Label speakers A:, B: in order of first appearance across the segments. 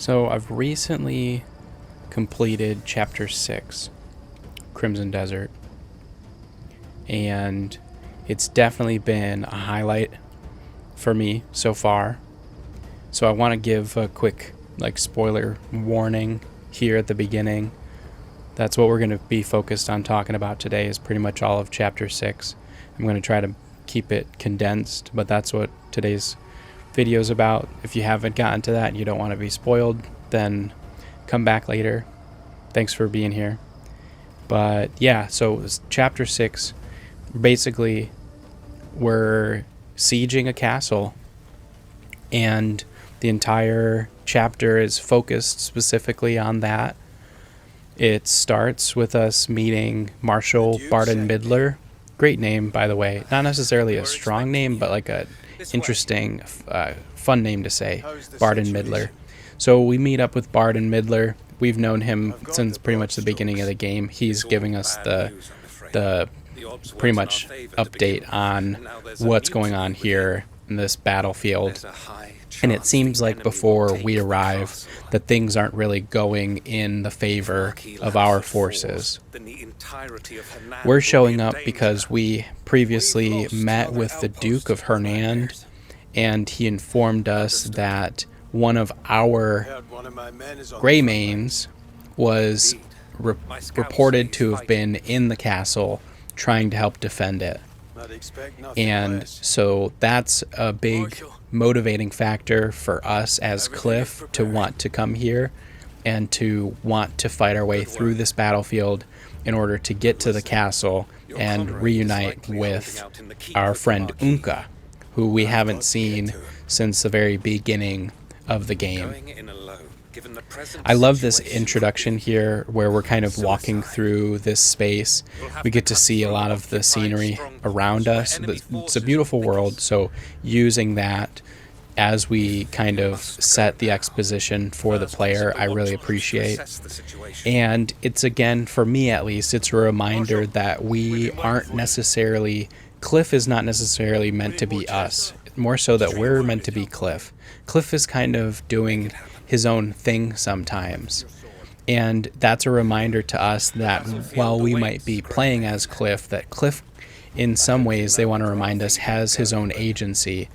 A: So I've recently completed Chapter 6, Crimson Desert, and it's definitely been a highlight for me so far. So I want to give a quick spoiler warning here at the beginning. That's what we're going to be focused on talking about today, is pretty much all of Chapter 6. I'm going to try to keep it condensed, but that's what today's video is about. If you haven't gotten to that and you don't want to be spoiled, then come back later. Thanks for being here. But yeah, so Chapter 6, basically we're sieging a castle, and the entire chapter is focused specifically on that. It starts with us meeting Marshal Barton Midler. Great name, by the way. Not necessarily a strong name, but like a interesting, fun name to say, Barton Midler. So we meet up with Barton Midler. We've known him since pretty much the beginning of the game. He's giving us the pretty much update on what's going on here in this battlefield. And it seems like before we arrive that things aren't really going in the favor of our forces. We're showing up because we previously met with the Duke of Hernand, and he informed us that one of our Greymanes was reported to have been in the castle trying to help defend it. And so that's a big motivating factor for us as Cliff to want to come here and to want to fight our way through this battlefield in order to get to the castle and reunite with our friend Unka, who we haven't seen since the very beginning of the game. I love this introduction here where we're kind of walking through this space. We get to see a lot of the scenery around us. It's a beautiful world, so using that as we kind of set the exposition for the player, I really appreciate. And it's, again, for me at least, it's a reminder that we aren't necessarily, Cliff is not necessarily meant to be us. More so that we're meant to be Cliff. Cliff is kind of doing his own thing sometimes. And that's a reminder to us that while we might be playing as Cliff, that Cliff, in some ways, they want to remind us, has his own agency,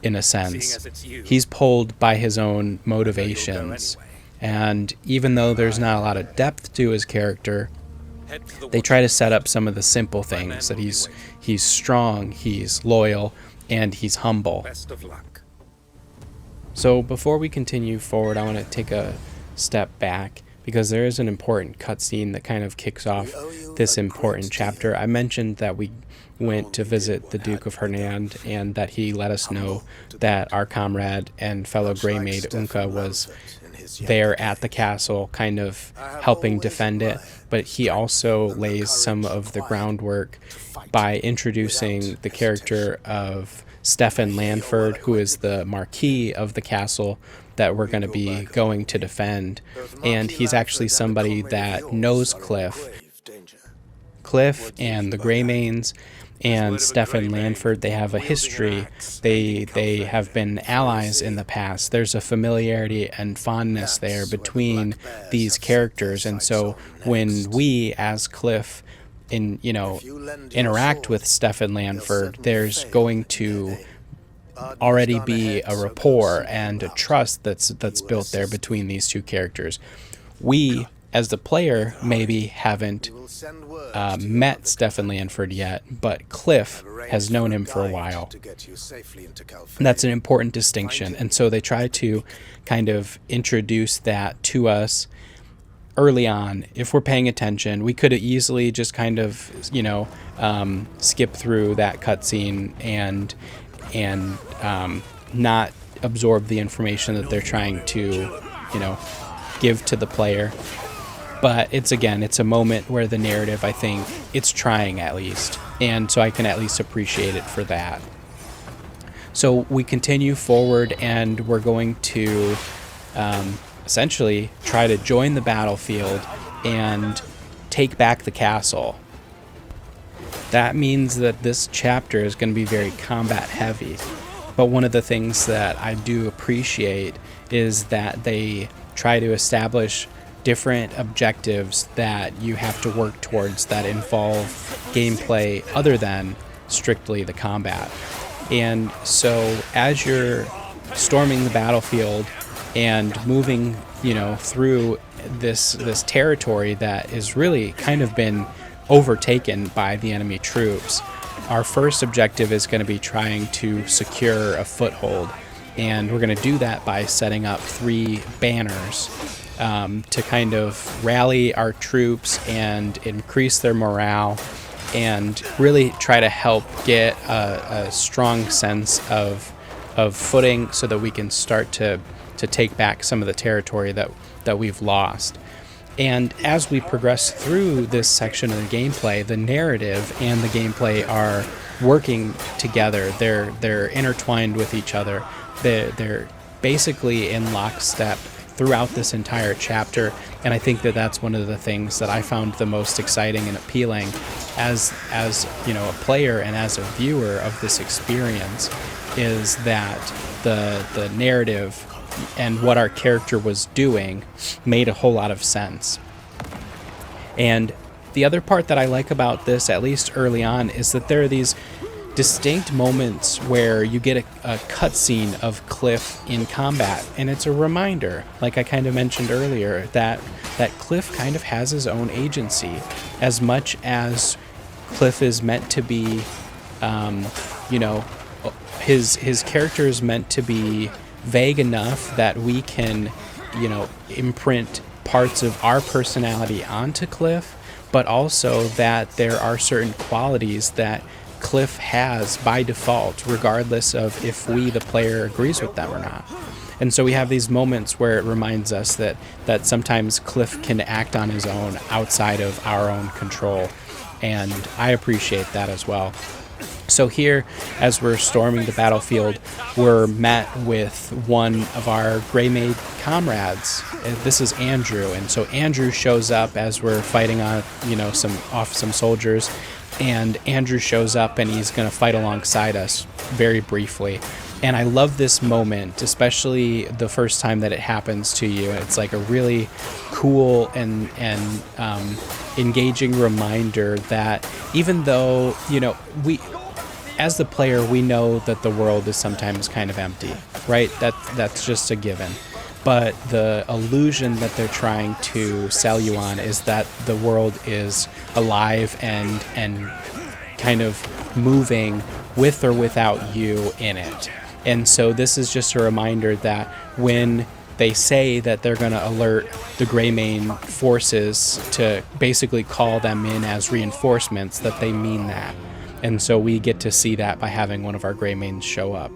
A: in a sense. He's pulled by his own motivations. And even though there's not a lot of depth to his character, they try to set up some of the simple things, that he's strong, he's loyal, and he's humble. So before we continue forward, I want to take a step back because there is an important cutscene that kind of kicks off this important chapter. I mentioned that we went to visit the Duke of Hernand and that he let us know that our comrade and fellow Greymaid Unka was there at the castle kind of helping defend it, but he also lays some of the groundwork by introducing the character of Stefan Lanford, who is the Marquis of the castle that we're going to be going to defend. And he's actually somebody that knows Cliff and the Greymanes and Stefan Lanford. They have a history. They have been allies in the past. There's a familiarity and fondness there between these characters. And so when we as Cliff interact with Stefan Lanford, there's going to already be a rapport and a trust that's built there between these two characters. We, as the player, maybe haven't met Stefan Lanford yet, but Cliff has known him for a while. And that's an important distinction, and so they try to kind of introduce that to us early on. If we're paying attention, we could easily just kind of, skip through that cutscene and not absorb the information that they're trying to, give to the player. But it's a moment where the narrative, I think, it's trying at least. And so I can at least appreciate it for that. So we continue forward and we're going to essentially try to join the battlefield and take back the castle. That means that this chapter is going to be very combat heavy. But one of the things that I do appreciate is that they try to establish different objectives that you have to work towards that involve gameplay other than strictly the combat. And so as you're storming the battlefield and moving, through this territory that is really kind of been overtaken by the enemy troops, our first objective is going to be trying to secure a foothold. And we're going to do that by setting up 3 banners to kind of rally our troops and increase their morale and really try to help get a strong sense of footing so that we can start to take back some of the territory that we've lost. And as we progress through this section of the gameplay, the narrative and the gameplay are working together. They're intertwined with each other. They're basically in lockstep throughout this entire chapter, and I think that that's one of the things that I found the most exciting and appealing as a player and as a viewer of this experience, is that the narrative and what our character was doing made a whole lot of sense. And the other part that I like about this, at least early on, is that there are these distinct moments where you get a cutscene of Cliff in combat, and it's a reminder, like I kind of mentioned earlier, that Cliff kind of has his own agency. As much as Cliff is meant to be, his character is meant to be vague enough that we can, imprint parts of our personality onto Cliff, but also that there are certain qualities that Cliff has by default, regardless of if we, the player, agrees with them or not. And so we have these moments where it reminds us that sometimes Cliff can act on his own outside of our own control, and I appreciate that as well. So here, as we're storming the battlefield, we're met with one of our Greymaid comrades. This is Andrew, and so Andrew shows up as we're fighting on, some soldiers, and Andrew shows up and he's going to fight alongside us very briefly. And I love this moment, especially the first time that it happens to you. It's like a really cool and engaging reminder that even though, we, as the player, we know that the world is sometimes kind of empty, right? That's just a given. But the illusion that they're trying to sell you on is that the world is alive and kind of moving with or without you in it. And so this is just a reminder that when they say that they're going to alert the Greymaid forces to basically call them in as reinforcements, that they mean that. And so we get to see that by having one of our Greymaids show up.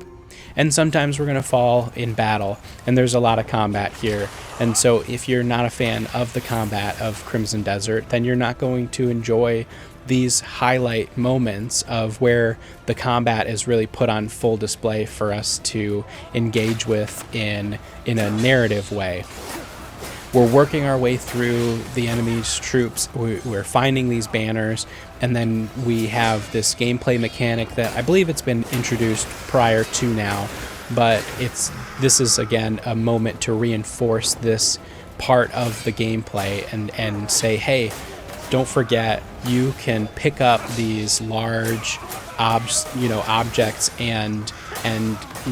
A: And sometimes we're going to fall in battle, and there's a lot of combat here. And so if you're not a fan of the combat of Crimson Desert, then you're not going to enjoy these highlight moments of where the combat is really put on full display for us to engage with in a narrative way. We're working our way through the enemy's troops. We're finding these banners, and then we have this gameplay mechanic that I believe it's been introduced prior to now, but this is again a moment to reinforce this part of the gameplay and say, hey, don't forget, you can pick up these large objects and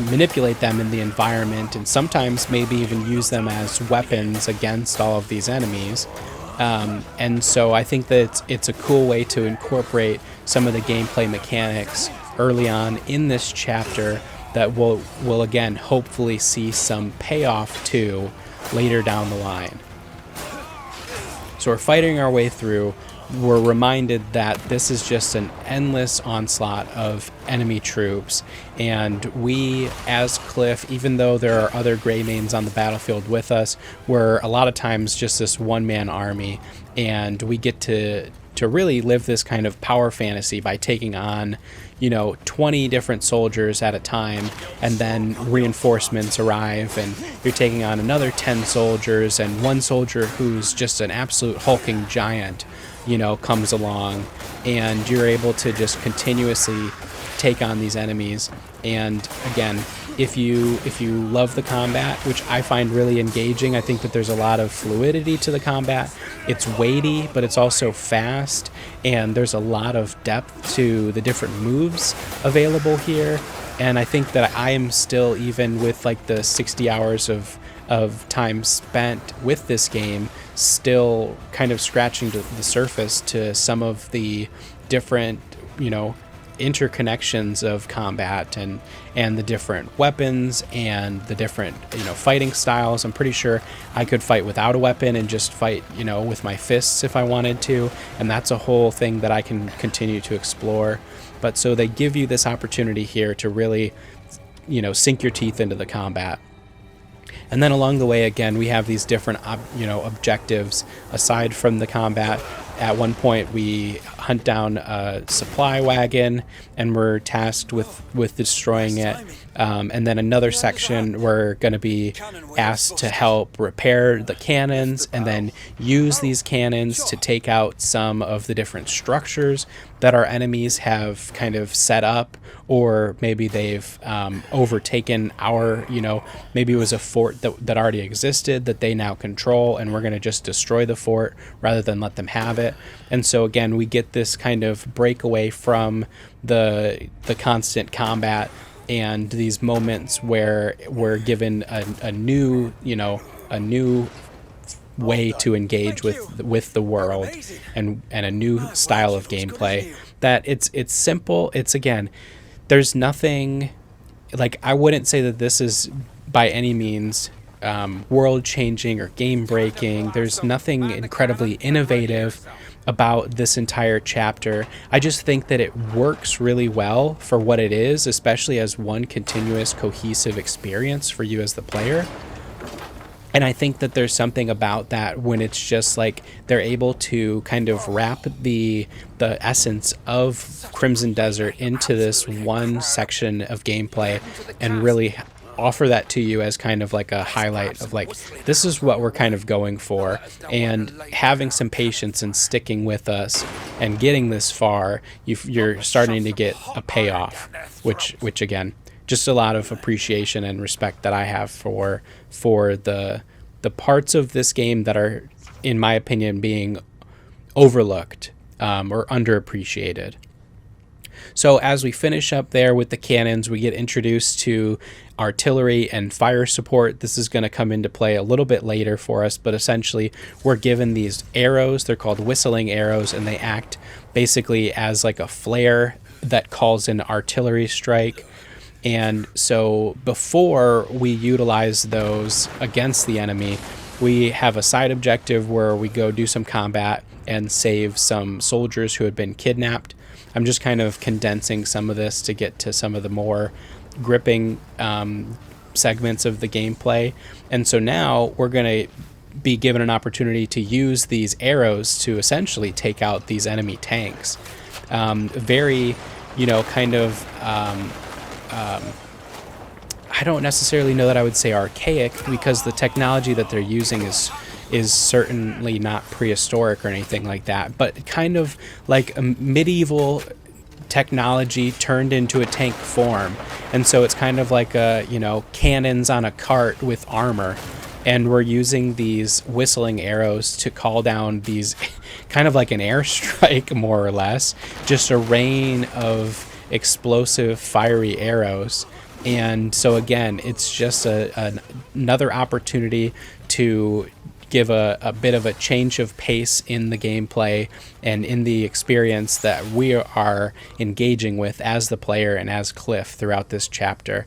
A: manipulate them in the environment, and sometimes maybe even use them as weapons against all of these enemies. And so I think that it's a cool way to incorporate some of the gameplay mechanics early on in this chapter that we'll again hopefully see some payoff to later down the line. So we're fighting our way through. We're reminded that this is just an endless onslaught of enemy troops, and we, as Cliff, even though there are other Greymaids on the battlefield with us, we're a lot of times just this one-man army, and we get to really live this kind of power fantasy by taking on 20 different soldiers at a time, and then reinforcements arrive and you're taking on another 10 soldiers, and one soldier who's just an absolute hulking giant comes along, and you're able to just continuously take on these enemies. And again, if you love the combat, which I find really engaging. I think that there's a lot of fluidity to the combat. It's weighty, but it's also fast, and there's a lot of depth to the different moves available here. And I think that I am still, even with like the 60 hours of time spent with this game, still kind of scratching the surface to some of the different, interconnections of combat and the different weapons and the different fighting styles. I'm pretty sure I could fight without a weapon and just fight with my fists if I wanted to, and that's a whole thing that I can continue to explore. But so they give you this opportunity here to really sink your teeth into the combat. And then along the way, again, we have these different objectives aside from the combat. At one point, we hunt down a supply wagon, and we're tasked with destroying it. And then another section, we're going to be asked to help repair the cannons and then use these cannons to take out some of the different structures that our enemies have kind of set up, or maybe they've overtaken our, maybe it was a fort that already existed that they now control, and we're going to just destroy the fort rather than let them have it. And so again, we get this kind of breakaway from the constant combat and these moments where we're given a new way to engage with the world and a new style of gameplay. That it's simple. It's, again, there's nothing, like, I wouldn't say that this is by any means world changing or game breaking. There's nothing incredibly innovative about this entire chapter. I just think that it works really well for what it is, especially as one continuous cohesive experience for you as the player. And I think that there's something about that when it's just like they're able to kind of wrap the essence of Crimson Desert into this one section of gameplay and really offer that to you as kind of like a highlight of, like, this is what we're kind of going for. And having some patience and sticking with us and getting this far, you're starting to get a payoff, which again, just a lot of appreciation and respect that I have for the parts of this game that are, in my opinion, being overlooked or underappreciated. So as we finish up there with the cannons, we get introduced to artillery and fire support. This is going to come into play a little bit later for us, but essentially we're given these arrows. They're called whistling arrows, and they act basically as like a flare that calls an artillery strike. And so before we utilize those against the enemy, we have a side objective where we go do some combat and save some soldiers who had been kidnapped. I'm just kind of condensing some of this to get to some of the more gripping segments of the gameplay. And so now we're going to be given an opportunity to use these arrows to essentially take out these enemy tanks. Very, kind of... I don't necessarily know that I would say archaic, because the technology that they're using is certainly not prehistoric or anything like that, but kind of like a medieval technology turned into a tank form. And so it's kind of like cannons on a cart with armor, and we're using these whistling arrows to call down these kind of like an airstrike, more or less, just a rain of explosive fiery arrows. And so again, it's just another opportunity to give a bit of a change of pace in the gameplay and in the experience that we are engaging with as the player and as Cliff throughout this chapter,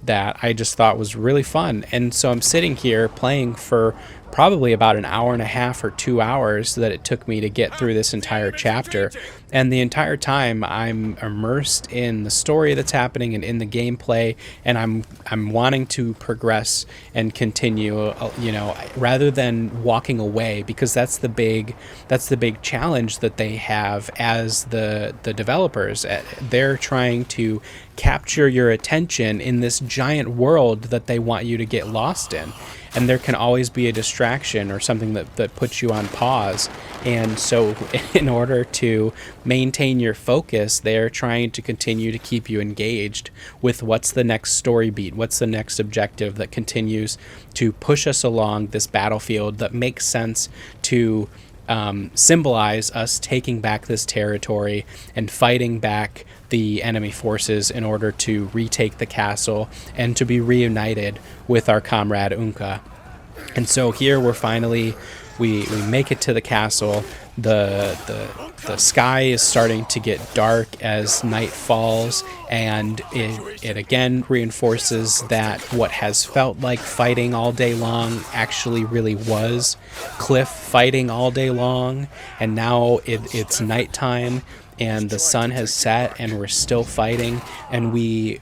A: that I just thought was really fun. And so I'm sitting here playing for probably about an hour and a half or 2 hours that it took me to get through this entire chapter. And the entire time I'm immersed in the story that's happening and in the gameplay, and I'm wanting to progress and continue, rather than walking away, because that's the big challenge that they have as the developers. They're trying to capture your attention in this giant world that they want you to get lost in. and there can always be a distraction or something that puts you on pause. And so in order to maintain your focus, they're trying to continue to keep you engaged with what's the next story beat, what's the next objective that continues to push us along this battlefield that makes sense to symbolize us taking back this territory and fighting back the enemy forces in order to retake the castle and to be reunited with our comrade Unka. And so here we're finally, we make it to the castle. The sky is starting to get dark as night falls, and it again reinforces that what has felt like fighting all day long actually really was Cliff fighting all day long. And now it's nighttime and the sun has set and we're still fighting, and we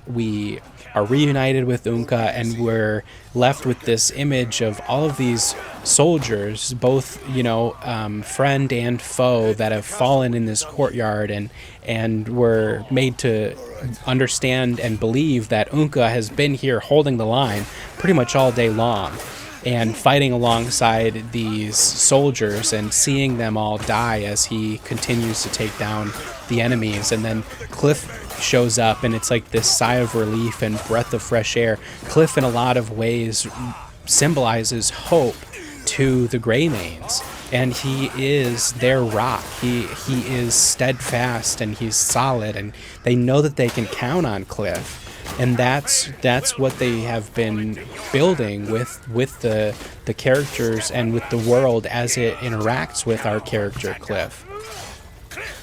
A: are reunited with Unka, and we're left with this image of all of these soldiers, both friend and foe, that have fallen in this courtyard, and were made to understand and believe that Unka has been here holding the line pretty much all day long and fighting alongside these soldiers, and seeing them all die as he continues to take down the enemies. And then Cliff shows up, and it's like this sigh of relief and breath of fresh air. Cliff in a lot of ways symbolizes hope to the Greymanes, and he is their rock. He is steadfast and he's solid, and they know that they can count on Cliff. And that's what they have been building with the characters and with the world as it interacts with our character Cliff.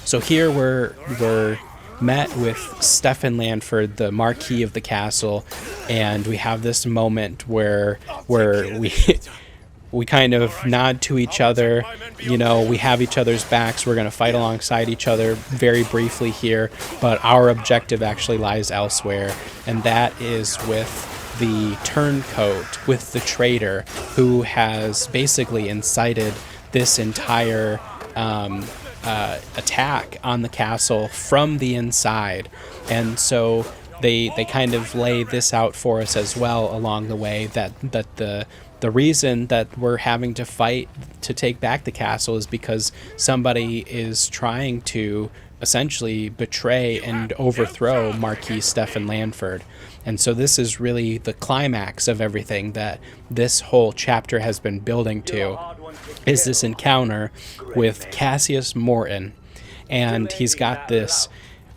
A: So here we're met with Stefan Lanford, the Marquis of the castle, and we have this moment where we kind of nod to each other. We have each other's backs. We're going to fight alongside each other very briefly here, but our objective actually lies elsewhere, and that is with the turncoat, with the traitor, who has basically incited this entire attack on the castle from the inside. And so they kind of lay this out for us as well along the way, that the reason that we're having to fight to take back the castle is because somebody is trying to essentially betray and overthrow Marquis Stefan Lanford. And so this is really the climax of everything that this whole chapter has been building to, is this encounter with Cassius Morton. And he's got this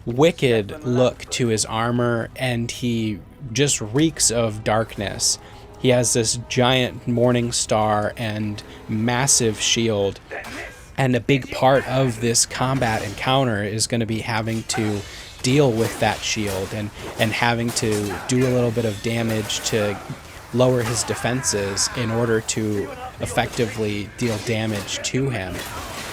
A: wicked look to his armor, and he just reeks of darkness. He has this giant morning star and massive shield, and a big part of this combat encounter is going to be having to deal with that shield and having to do a little bit of damage to lower his defenses in order to effectively deal damage to him.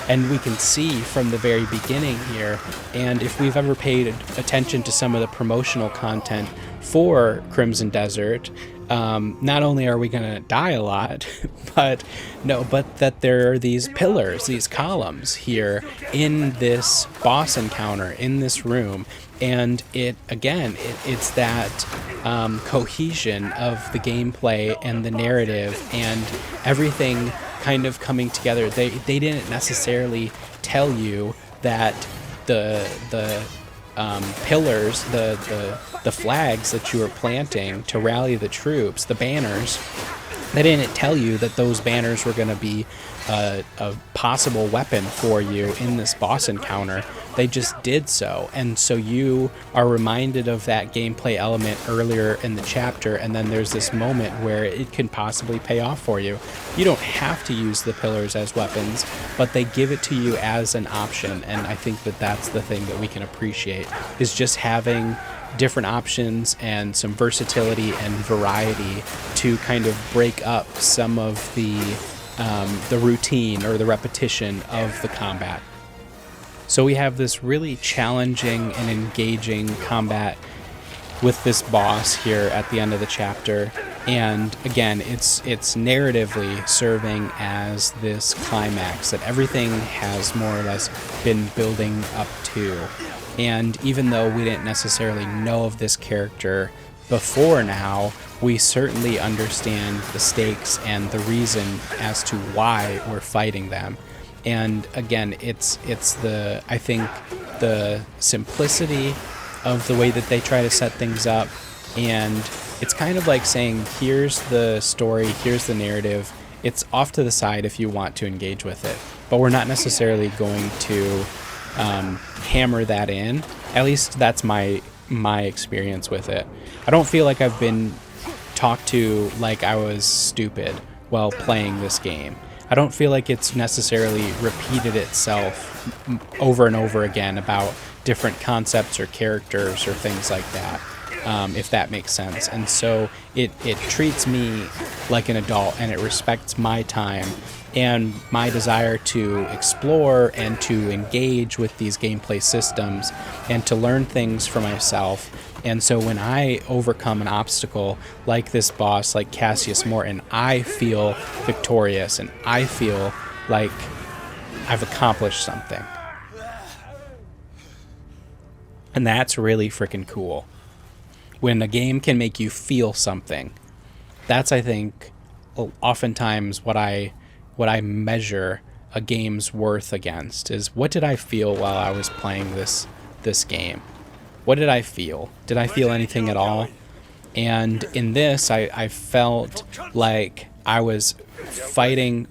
A: And we can see from the very beginning here, and if we've ever paid attention to some of the promotional content for Crimson Desert, not only are we going to die a lot, but that there are these pillars, these columns here in this boss encounter, in this room. And it's that cohesion of the gameplay and the narrative and everything kind of coming together. They didn't necessarily tell you that the pillars, the flags that you were planting to rally the troops, the banners, they didn't tell you that those banners were going to be a possible weapon for you in this boss encounter. They just did so. And so you are reminded of that gameplay element earlier in the chapter, and then there's this moment where it can possibly pay off for you. You don't have to use the pillars as weapons, but they give it to you as an option, and I think that that's the thing that we can appreciate, is just having different options and some versatility and variety to kind of break up some of the routine or the repetition of the combat. So we have this really challenging and engaging combat with this boss here at the end of the chapter, and again, it's narratively serving as this climax that everything has more or less been building up to. And even though we didn't necessarily know of this character before now, we certainly understand the stakes and the reason as to why we're fighting them. And again, it's the, I think, the simplicity of the way that they try to set things up, and it's kind of like saying, here's the story, here's the narrative. It's off to the side if you want to engage with it, but we're not necessarily going to hammer that in. At least that's my experience with it. I don't feel like I've been talked to like I was stupid while playing this game. I don't feel like it's necessarily repeated itself over and over again about different concepts or characters or things like that, if that makes sense. And so it treats me like an adult, and it respects my time and my desire to explore and to engage with these gameplay systems and to learn things for myself. And so when I overcome an obstacle like this boss, like Cassius Morton, I feel victorious and I feel like I've accomplished something. And that's really freaking cool. When a game can make you feel something, that's, I think, oftentimes what I measure a game's worth against, is what did I feel while I was playing this game? What did I feel? Did I feel anything at all? And in this, I felt like I was fighting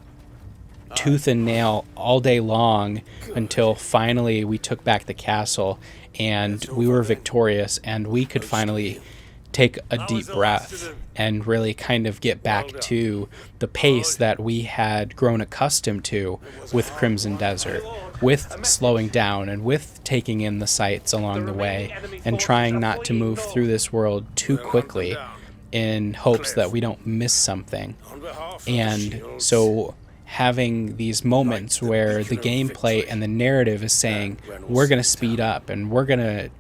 A: tooth and nail all day long until finally we took back the castle and we were victorious, and we could finally take a deep breath and really kind of get back to the pace that we had grown accustomed to with Crimson Desert, with slowing down and with taking in the sights along the way and trying not to move through this world too quickly in hopes that we don't miss something. And so having these moments where the gameplay and the narrative is saying, we're going to speed up and we're going to,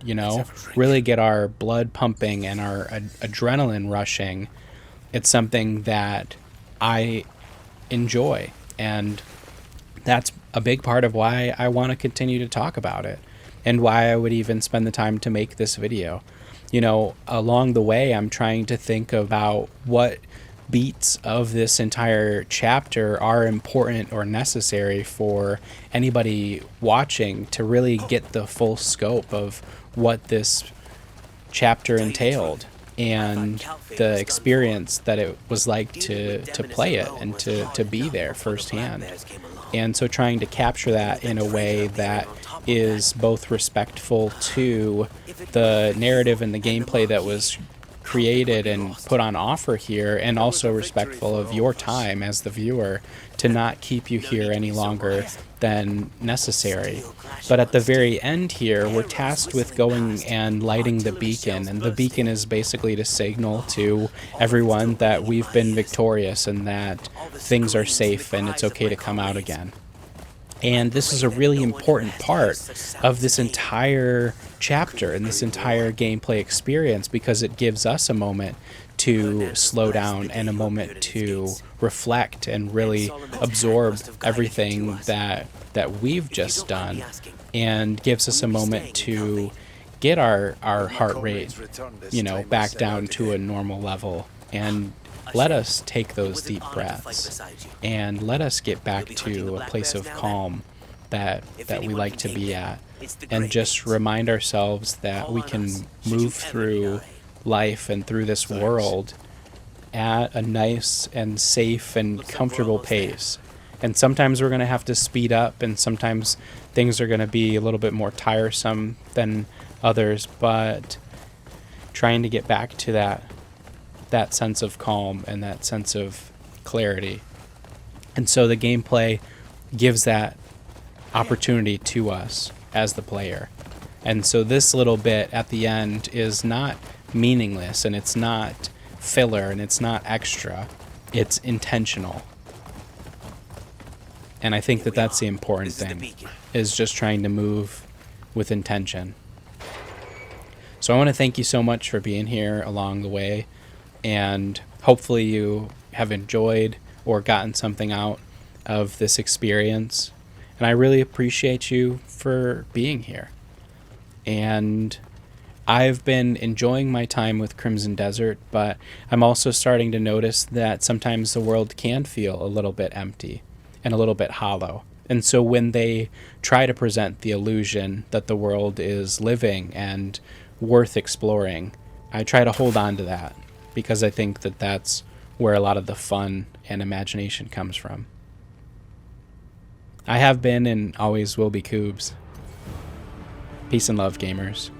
A: really get our blood pumping and our adrenaline rushing, it's something that I enjoy. And that's a big part of why I want to continue to talk about it and why I would even spend the time to make this video. Along the way, I'm trying to think about what beats of this entire chapter are important or necessary for anybody watching to really get the full scope of what this chapter entailed and the experience that it was like to play it and to be there firsthand. And so trying to capture that in a way that is both respectful to the narrative and the gameplay that was created and put on offer here, and also respectful of your time as the viewer to not keep you here any longer than necessary. But at the very end here, we're tasked with going and lighting the beacon, and the beacon is basically to signal to everyone that we've been victorious and that things are safe and it's okay to come out again. And this is a really important part of this entire chapter and this entire gameplay experience, because it gives us a moment to slow down and a moment to reflect and really absorb everything that we've just done, and gives us a moment to get our heart rate, back down to a normal level, and let us take those deep breaths and let us get back to a place of calm that we like to be at, and just remind ourselves that we can move through life and through this world at a nice and safe and comfortable pace. And sometimes we're going to have to speed up, and sometimes things are going to be a little bit more tiresome than others, but trying to get back to that sense of calm and that sense of clarity. And so the gameplay gives that opportunity to us as the player. And so this little bit at the end is not meaningless, and it's not filler, and it's not extra. It's intentional. And I think that that's the important thing, is just trying to move with intention. So I want to thank you so much for being here along the way, and hopefully you have enjoyed or gotten something out of this experience. And I really appreciate you for being here. And I've been enjoying my time with Crimson Desert, but I'm also starting to notice that sometimes the world can feel a little bit empty and a little bit hollow. And so when they try to present the illusion that the world is living and worth exploring, I try to hold on to that because I think that that's where a lot of the fun and imagination comes from. I have been and always will be Coobs. Peace and love, gamers.